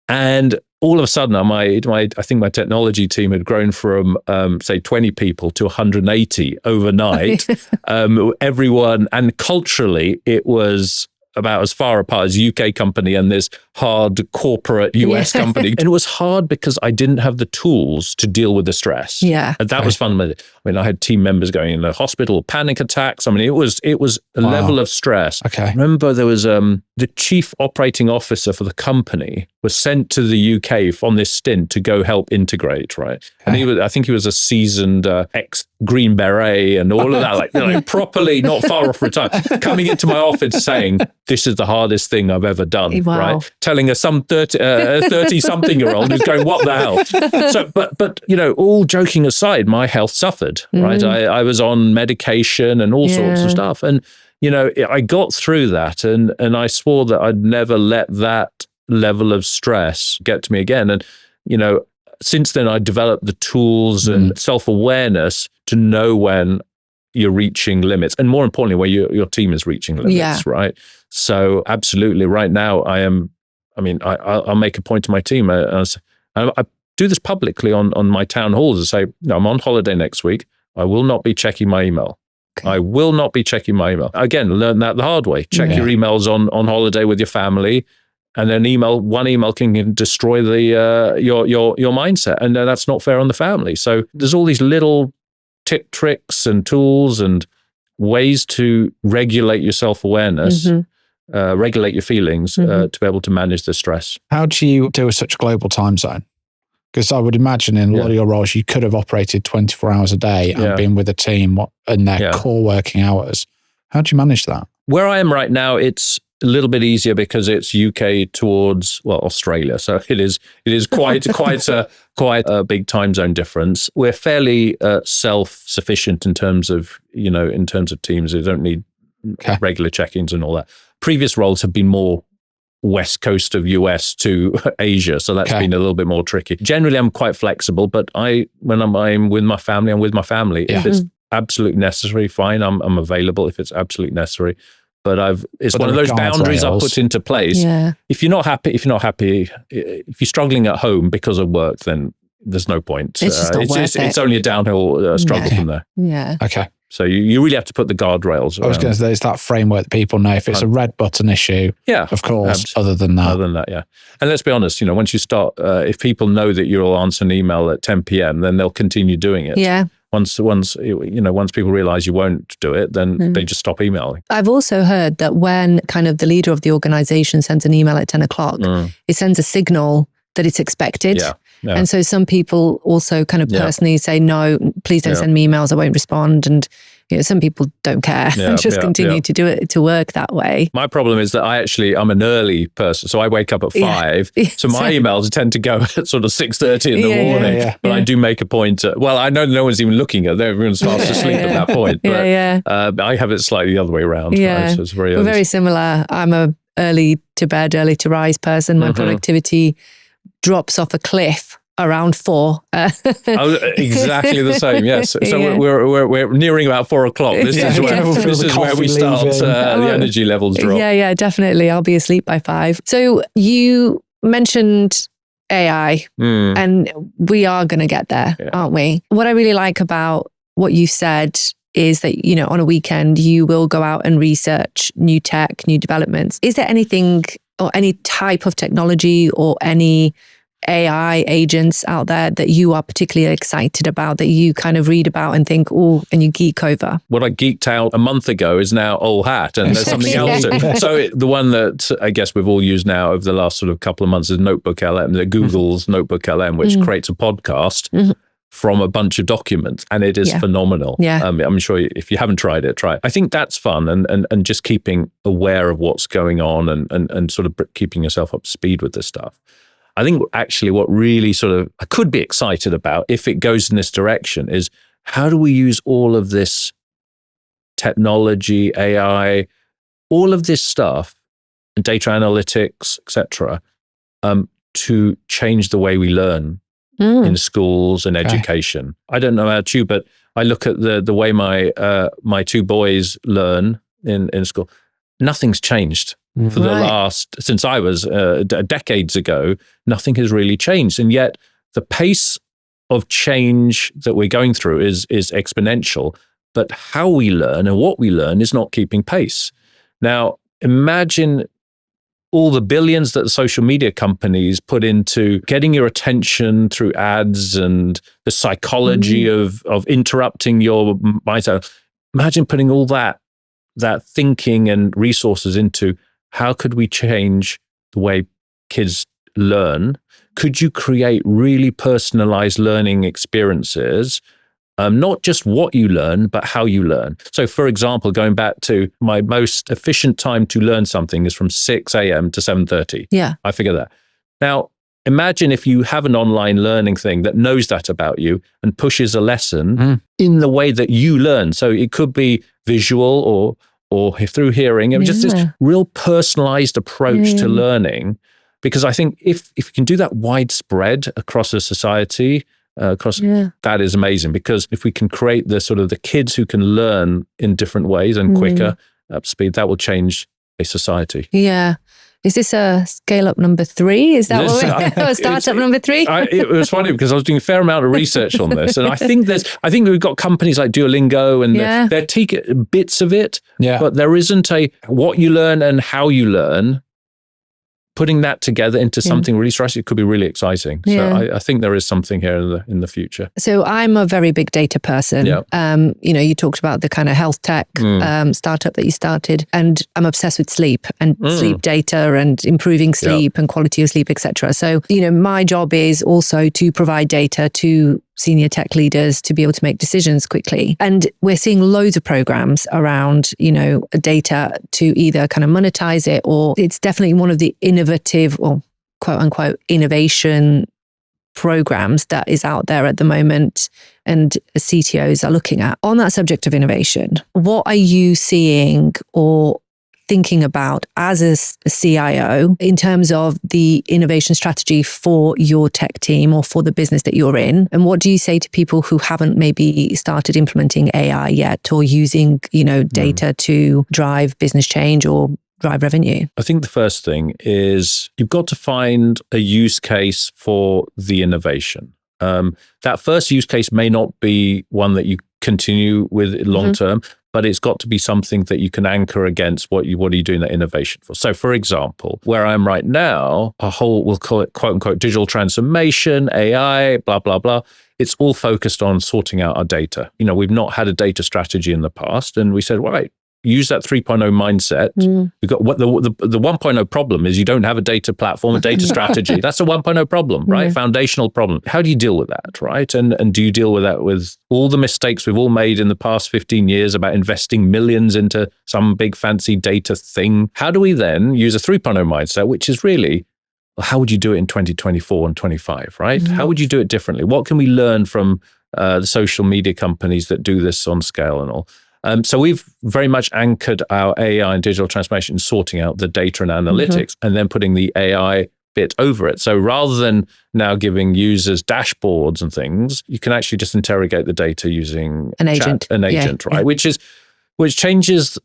And all of a sudden, I think my technology team had grown from, say, 20 people to 180 overnight. Everyone, and culturally, it was about as far apart as UK company and this hard corporate US company. And it was hard because I didn't have the tools to deal with the stress. Yeah. And that was fun. I mean, I had team members going in the hospital, panic attacks. I mean, it was a level of stress. Okay. I remember there was the chief operating officer for the company was sent to the UK on this stint to go help integrate, right? And I think he was a seasoned ex-Green Beret and all of that, like properly not far off retire, coming into my office saying, this is the hardest thing I've ever done, right? Telling us some 30-something-year-old who's going, what the hell? So, but all joking aside, my health suffered, right? I was on medication and all sorts of stuff. And, I got through that and I swore that I'd never let that level of stress get to me again. And, since then I developed the tools and self-awareness to know when you're reaching limits, and more importantly, where your team is reaching limits, right? So absolutely, right now I'll make a point to my team. I do this publicly on my town halls and say, no, I'm on holiday next week. I will not be checking my email. Okay. I will not be checking my email. Again, learn that the hard way. Check your emails on holiday with your family. And then one email can destroy your mindset. And that's not fair on the family. So there's all these little tricks and tools and ways to regulate your self-awareness, regulate your feelings to be able to manage the stress. How do you deal with such a global time zone? Because I would imagine in a lot of your roles, you could have operated 24 hours a day and been with a team in their core working hours. How do you manage that? Where I am right now, it's a little bit easier because it's UK towards Australia, so it is quite a big time zone difference. We're fairly self-sufficient in terms of teams. They don't need regular check-ins and all that. Previous roles have been more west coast of US to Asia, so that's been a little bit more tricky. Generally, I'm quite flexible, but when I'm with my family, I'm with my family. If it's absolutely necessary, fine, I'm available if it's absolutely necessary. But it's one of those boundaries I've put into place. Yeah. If you're not happy, if you're struggling at home because of work, then there's no point. It's just not worth it. It's only a downhill struggle from there. Yeah. Okay. So you really have to put the guardrails around. I was going to say, it's that framework that people know. If it's a red button issue, of course, other than that, yeah. And let's be honest, once you start, if people know that you'll answer an email at 10 p.m., then they'll continue doing it. Yeah. Once people realize you won't do it, then they just stop emailing. I've also heard that when kind of the leader of the organization sends an email at 10 o'clock, it sends a signal that it's expected. Yeah. Yeah. And so some people also kind of personally say, no, please don't send me emails, I won't respond. And some people don't care and just continue to do it, to work that way. My problem is that I'm an early person. So I wake up at 5. So my emails tend to go at sort of 6:30 in the morning. But I do make a point. I know no one's even looking at them. Everyone's fast asleep at that point. But I have it slightly the other way around. Yeah. Right? So it's We're very similar. I'm a early to bed, early to rise person. My productivity drops off a cliff around 4. Exactly the same, yes. So we're nearing about 4 o'clock. This is where we start. The energy levels drop. Yeah, definitely. I'll be asleep by 5. So you mentioned AI, and we are going to get there, aren't we? What I really like about what you said is that, on a weekend, you will go out and research new tech, new developments. Is there anything or any type of technology or any AI agents out there that you are particularly excited about, that you kind of read about and think, and you geek over? What I geeked out a month ago is now old hat, and there's something else. So the one that I guess we've all used now over the last sort of couple of months is Notebook LM, Google's Notebook LM, which creates a podcast from a bunch of documents, and it is phenomenal. Yeah. I'm sure if you haven't tried it, try it. I think that's fun, and just keeping aware of what's going on and sort of keeping yourself up to speed with this stuff. I think actually what really sort of I could be excited about if it goes in this direction is how do we use all of this technology, AI, all of this stuff, data analytics, etc., to change the way we learn in schools and education. I don't know about you, but I look at the way my two boys learn in school. Nothing's changed for the last, since I was decades ago, nothing has really changed. And yet the pace of change that we're going through is exponential, but how we learn and what we learn is not keeping pace. Now, imagine all the billions that the social media companies put into getting your attention through ads and the psychology of interrupting your mindset. Imagine putting all that thinking and resources into how could we change the way kids learn? Could you create really personalized learning experiences? Not just what you learn, but how you learn. So, for example, going back to my most efficient time to learn something is from 6 a.m. to 7:30. Yeah. I figure that. Now, imagine if you have an online learning thing that knows that about you and pushes a lesson in the way that you learn. So it could be visual or through hearing. It was just this real personalized approach to learning. Because I think if you can do that widespread across a society, that is amazing. Because if we can create the sort of the kids who can learn in different ways and quicker up speed, that will change a society. Yeah. Is this a scale up number 3? Is that what startup number 3? It was funny because I was doing a fair amount of research on this, and I think we've got companies like Duolingo, and they're taking bits of it, but there isn't a what you learn and how you learn. Putting that together into something really stressful, it could be really exciting. So I think there is something here in the future. So I'm a very big data person. Yeah. You talked about the kind of health tech startup that you started, and I'm obsessed with sleep and sleep data and improving sleep and quality of sleep, etc. So, my job is also to provide data to senior tech leaders to be able to make decisions quickly. And we're seeing loads of programs around, data to either kind of monetize it, or it's definitely one of the innovative or quote unquote innovation programs that is out there at the moment and CTOs are looking at. On that subject of innovation, what are you seeing or thinking about as a CIO in terms of the innovation strategy for your tech team or for the business that you're in? And what do you say to people who haven't maybe started implementing AI yet or using, data to drive business change or drive revenue? I think the first thing is you've got to find a use case for the innovation. That first use case may not be one that you continue with long term, but it's got to be something that you can anchor against what are you doing that innovation for. So, for example, where I am right now, we'll call it quote unquote digital transformation, AI, blah, blah, blah. It's all focused on sorting out our data. We've not had a data strategy in the past, and we said, well, right, use that 3.0 mindset. We've got what the 1.0 problem is you don't have a data platform, a data strategy. That's a 1.0 problem, right? Foundational problem. How do you deal with that, right? And do you deal with that with all the mistakes we've all made in the past 15 years about investing millions into some big fancy data thing? How do we then use a 3.0 mindset, which is really, well, how would you do it in 2024 and 25, right? How would you do it differently? What can we learn from the social media companies that do this on scale and all? So we've very much anchored our AI and digital transformation in sorting out the data and analytics and then putting the AI bit over it. So rather than now giving users dashboards and things, you can actually just interrogate the data using an agent, right? Yeah. Which changes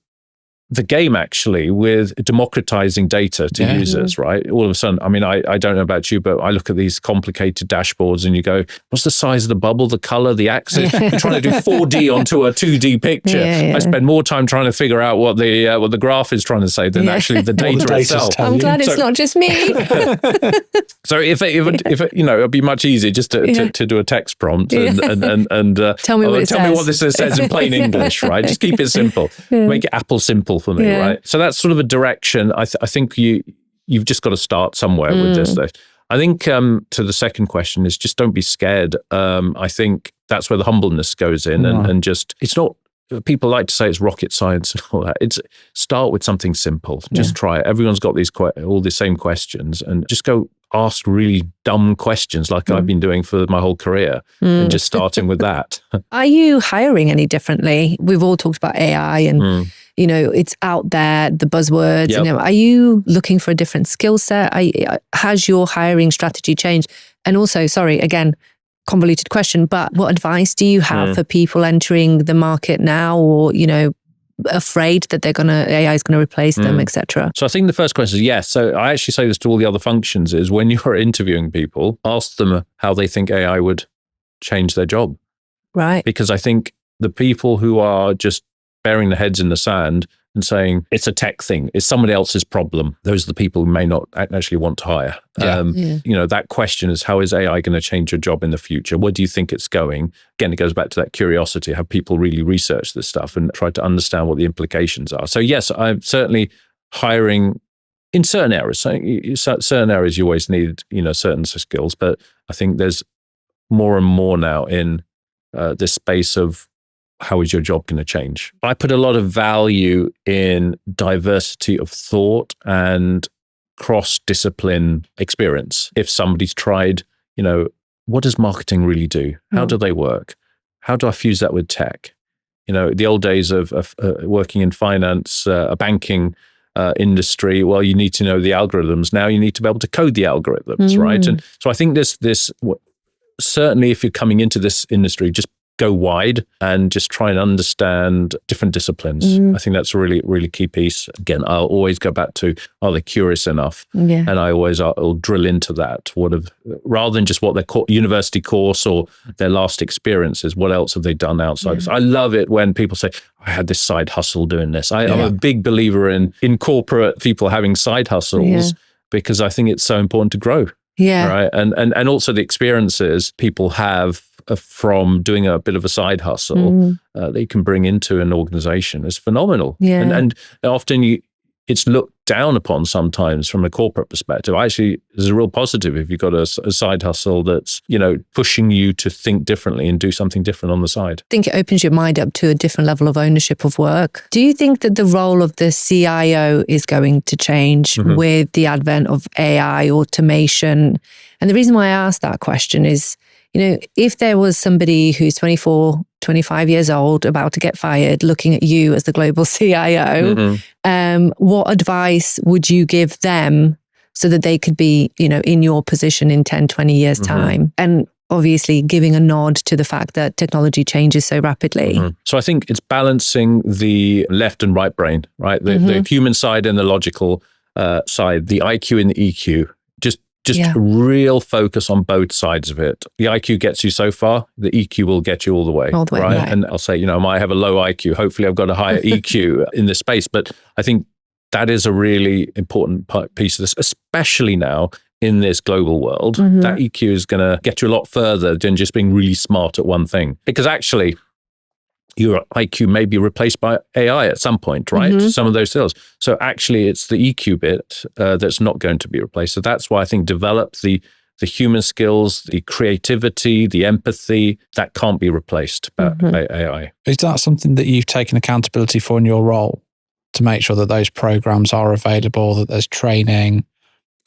the game actually with democratizing data to users, right? All of a sudden, I mean, I don't know about you, but I look at these complicated dashboards and you go, what's the size of the bubble, the color, the axis? You're trying to do 4D onto a 2D picture. I spend more time trying to figure out what the graph is trying to say than actually the data itself. I'm glad it's not just me. So if it'd be much easier just to do a text prompt and tell me what this says in plain English, right? Just keep it simple. Make it Apple simple for me, right? So that's sort of a direction. I think you've just got to start somewhere with this. Though. I think to the second question is just don't be scared. I think that's where the humbleness goes in, and just it's not. People like to say it's rocket science and all that. It's start with something simple. Just try it. Everyone's got all the same questions, and just go. ask really dumb questions like I've been doing for my whole career and just starting with that. Are you hiring any differently? We've all talked about AI and, it's out there, the buzzwords. Yep. Are you looking for a different skill set? Has your hiring strategy changed? And also, sorry, again, convoluted question, but what advice do you have for people entering the market now or, afraid that AI is going to replace them, etc.? So I think the first question is yes. So I actually say this to all the other functions is when you're interviewing people, ask them how they think AI would change their job. Right. Because I think the people who are just burying their heads in the sand and saying it's a tech thing, it's somebody else's problem, those are the people who may not actually want to hire. That question is, how is AI going to change your job in the future? Where do you think it's going? Again, it goes back to that curiosity. Have people really research this stuff and try to understand what the implications are? So yes, I'm certainly hiring in certain areas. So certain areas you always need, certain skills, but I think there's more and more now in this space of how is your job going to change? I put a lot of value in diversity of thought and cross-discipline experience. If somebody's tried, what does marketing really do? How do they work? How do I fuse that with tech? The old days of working in finance, banking industry, well, you need to know the algorithms. Now you need to be able to code the algorithms, right? And so I think this certainly if you're coming into this industry, just go wide and just try and understand different disciplines. I think that's a really, really key piece. Again, I'll always go back to, are they curious enough? Yeah. And I always will drill into that. Rather than just what their university course or their last experiences, what else have they done outside this? I love it when people say, I had this side hustle doing this. I'm a big believer in corporate people having side hustles because I think it's so important to grow. Yeah. Right. And also the experiences people have from doing a bit of a side hustle that you can bring into an organization is phenomenal. Yeah. And often it's looked down upon sometimes from a corporate perspective. Actually, there's a real positive if you've got a side hustle that's, pushing you to think differently and do something different on the side. I think it opens your mind up to a different level of ownership of work. Do you think that the role of the CIO is going to change with the advent of AI automation? And the reason why I asked that question is, if there was somebody who's 24, 25 years old, about to get fired, looking at you as the global CIO, what advice would you give them so that they could be, in your position in 10, 20 years time? And obviously giving a nod to the fact that technology changes so rapidly. So I think it's balancing the left and right brain, right? The human side and the logical side, the IQ and the EQ. Just a real focus on both sides of it. The IQ gets you so far, the EQ will get you all the way. Right? And I'll say, I might have a low IQ. Hopefully I've got a higher EQ in this space. But I think that is a really important piece of this, especially now in this global world. That EQ is going to get you a lot further than just being really smart at one thing. Because actually, your IQ may be replaced by AI at some point, right? Some of those skills. So actually, it's the EQ bit that's not going to be replaced. So that's why I think develop the human skills, the creativity, the empathy, that can't be replaced by AI. Is that something that you've taken accountability for in your role to make sure that those programs are available, that there's training,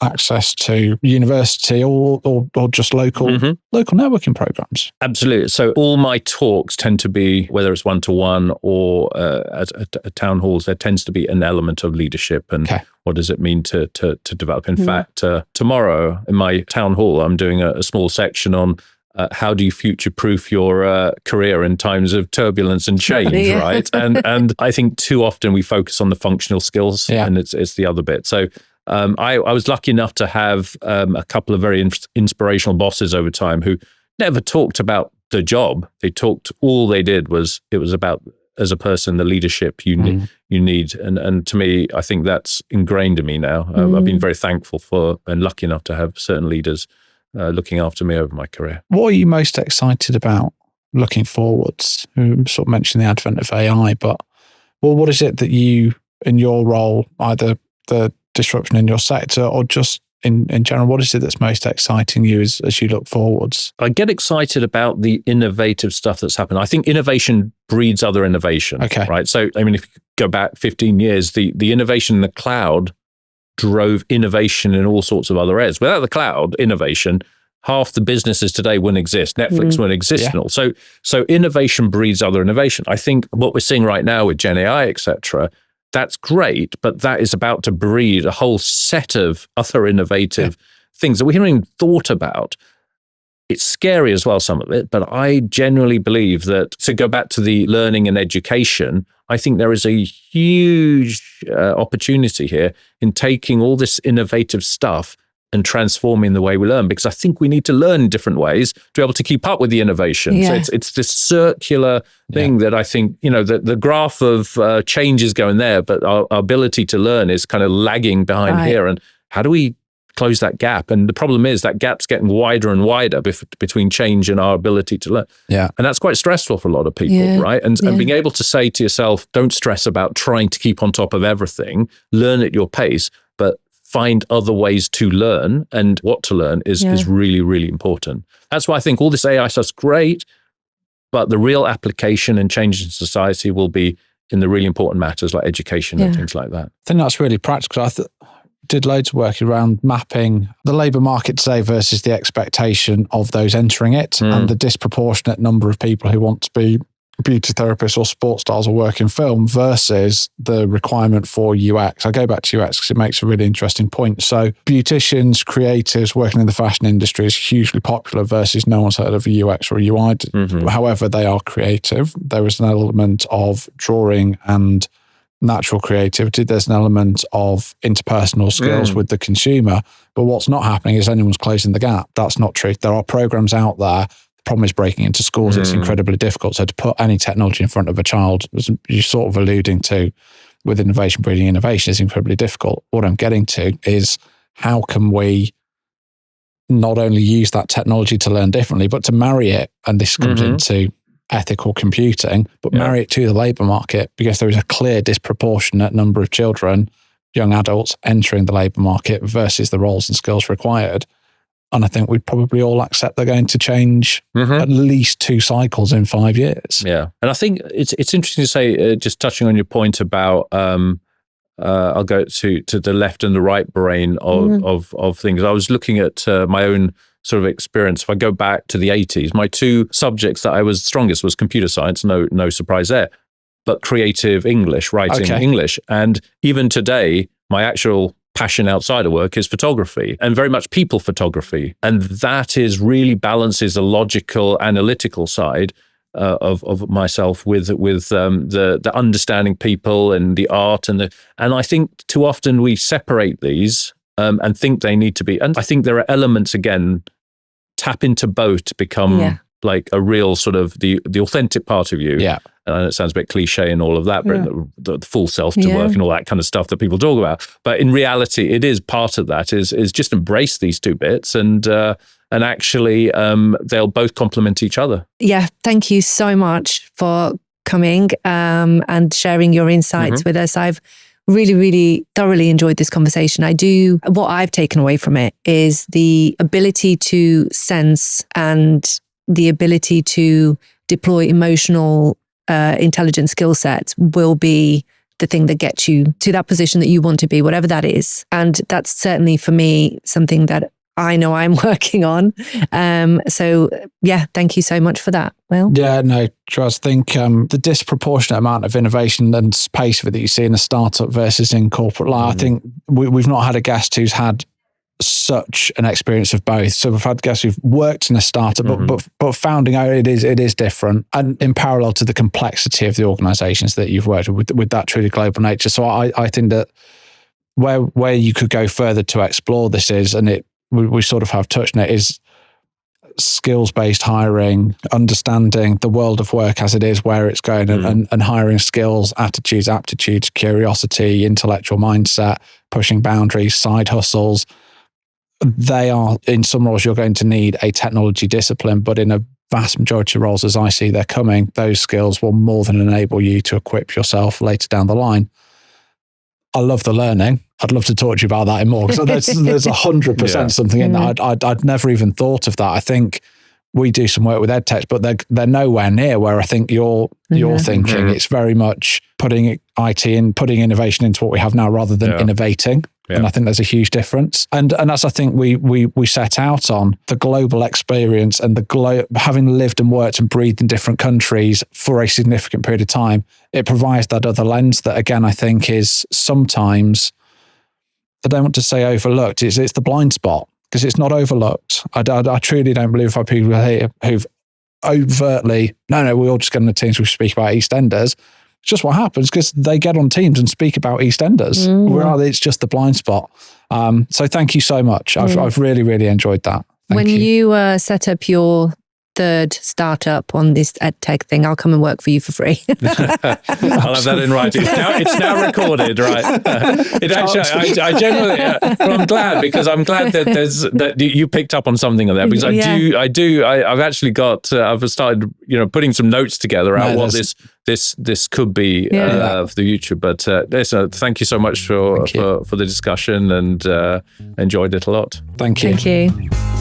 access to university or just local networking programs? Absolutely. So all my talks tend to be, whether it's one-to-one or at town halls, there tends to be an element of leadership and what does it mean to develop. In fact, tomorrow in my town hall, I'm doing a small section on how do you future-proof your career in times of turbulence and change, right? And I think too often we focus on the functional skills and it's the other bit. So I was lucky enough to have a couple of very inspirational bosses over time who never talked about the job. All they did was, it was about, as a person, the leadership you need. And to me, I think that's ingrained in me now. I've been very thankful for and lucky enough to have certain leaders looking after me over my career. What are you most excited about looking forwards? You sort of mentioned the advent of AI, but what is it that you, in your role, either the disruption in your sector or just in general, what is it that's most exciting you as you look forwards? I get excited about the innovative stuff that's happened. I think innovation breeds other innovation, right? So, if you go back 15 years, the innovation in the cloud drove innovation in all sorts of other areas. Without the cloud innovation, half the businesses today wouldn't exist. Netflix wouldn't exist and all. So innovation breeds other innovation. I think what we're seeing right now with Gen AI, etc., that's great, but that is about to breed a whole set of other innovative things that we haven't even thought about. It's scary as well, some of it, but I genuinely believe that, to go back to the learning and education, I think there is a huge opportunity here in taking all this innovative stuff and transforming the way we learn, because I think we need to learn in different ways to be able to keep up with the innovation. So it's this circular thing that I think, the graph of change is going there, but our ability to learn is kind of lagging behind here. And how do we close that gap? And the problem is that gap's getting wider and wider between change and our ability to learn. Yeah. And that's quite stressful for a lot of people, right? And being able to say to yourself, don't stress about trying to keep on top of everything, learn at your pace, but find other ways to learn and what to learn is really, really important. That's why I think all this AI stuff's great, but the real application and change in society will be in the really important matters like education and things like that. I think that's really practical. I did loads of work around mapping the labour market today versus the expectation of those entering it and the disproportionate number of people who want to be beauty therapists or sports stars or work in film versus the requirement for UX. I go back to UX because it makes a really interesting point. So beauticians, creatives working in the fashion industry is hugely popular versus no one's heard of a UX or a UI. However, they are creative. There is an element of drawing and natural creativity. There's an element of interpersonal skills with the consumer. But what's not happening is anyone's closing the gap. That's not true. There are programs out there. The problem is breaking into schools. It's incredibly difficult. So to put any technology in front of a child, as you're sort of alluding to with innovation breeding innovation, is incredibly difficult. What I'm getting to is how can we not only use that technology to learn differently, but to marry it, and this comes into ethical computing, but marry it to the labour market, because there is a clear disproportionate number of children, young adults entering the labour market versus the roles and skills required. And I think we'd probably all accept they're going to change at least 2 cycles in 5 years. Yeah. And I think it's interesting to say, just touching on your point about, I'll go to the left and the right brain of things. I was looking at my own sort of experience. If I go back to the 80s, my 2 subjects that I was strongest was computer science, no surprise there, but creative English, writing English. And even today, my actual passion outside of work is photography, and very much people photography. And that is really balances the logical, analytical side of myself with the understanding people and the art and I think too often we separate these and think they need to be. And I think there are elements, again, tap into both to become like a real sort of the authentic part of you. Yeah. And it sounds a bit cliche and all of that, but the full self to work and all that kind of stuff that people talk about. But in reality, it is part of that is just embrace these 2 bits and actually they'll both complement each other. Yeah. Thank you so much for coming and sharing your insights with us. I've really, really thoroughly enjoyed this conversation. What I've taken away from it is the ability to sense and the ability to deploy emotional intelligent skill sets will be the thing that gets you to that position that you want to be, whatever that is. And that's certainly for me something that I know I'm working on. So yeah, thank you so much for that, Will. Yeah, no, Jawaz, I think the disproportionate amount of innovation and pace that you see in a startup versus in corporate life, I think we've not had a guest who's had such an experience of both. So we've had guests who've worked in a startup, but founding out it is different, and in parallel to the complexity of the organisations that you've worked with that truly global nature. So I think that where you could go further to explore this is, and we sort of have touched on it, is skills-based hiring, understanding the world of work as it is, where it's going, and hiring skills, attitudes, aptitudes, curiosity, intellectual mindset, pushing boundaries, side hustles. They are, in some roles, you're going to need a technology discipline, but in a vast majority of roles, as I see they're coming, those skills will more than enable you to equip yourself later down the line. I love the learning. I'd love to talk to you about that in more, because there's 100% something in that. I'd never even thought of that. I think we do some work with EdTech, but they're nowhere near where I think you're thinking. It's very much putting IT in, putting innovation into what we have now rather than innovating. And I think there's a huge difference. And as I think we set out on, the global experience and having lived and worked and breathed in different countries for a significant period of time, it provides that other lens that, again, I think is sometimes, I don't want to say overlooked, it's the blind spot, because it's not overlooked. I truly don't believe there are people here who've overtly, no, we're all just getting the teams we speak about EastEnders. It's just what happens because they get on teams and speak about EastEnders. It's just the blind spot. So thank you so much. I've really, really enjoyed that. When you set up your third startup on this EdTech thing, I'll come and work for you for free. I'll have that in writing. It's now recorded, right? It actually, I generally, well, I'm glad that you picked up on something of that, because I've actually got, I've started, putting some notes together out what this could be for the future. But thank you so much for the discussion, and enjoyed it a lot. Thank you. Thank you.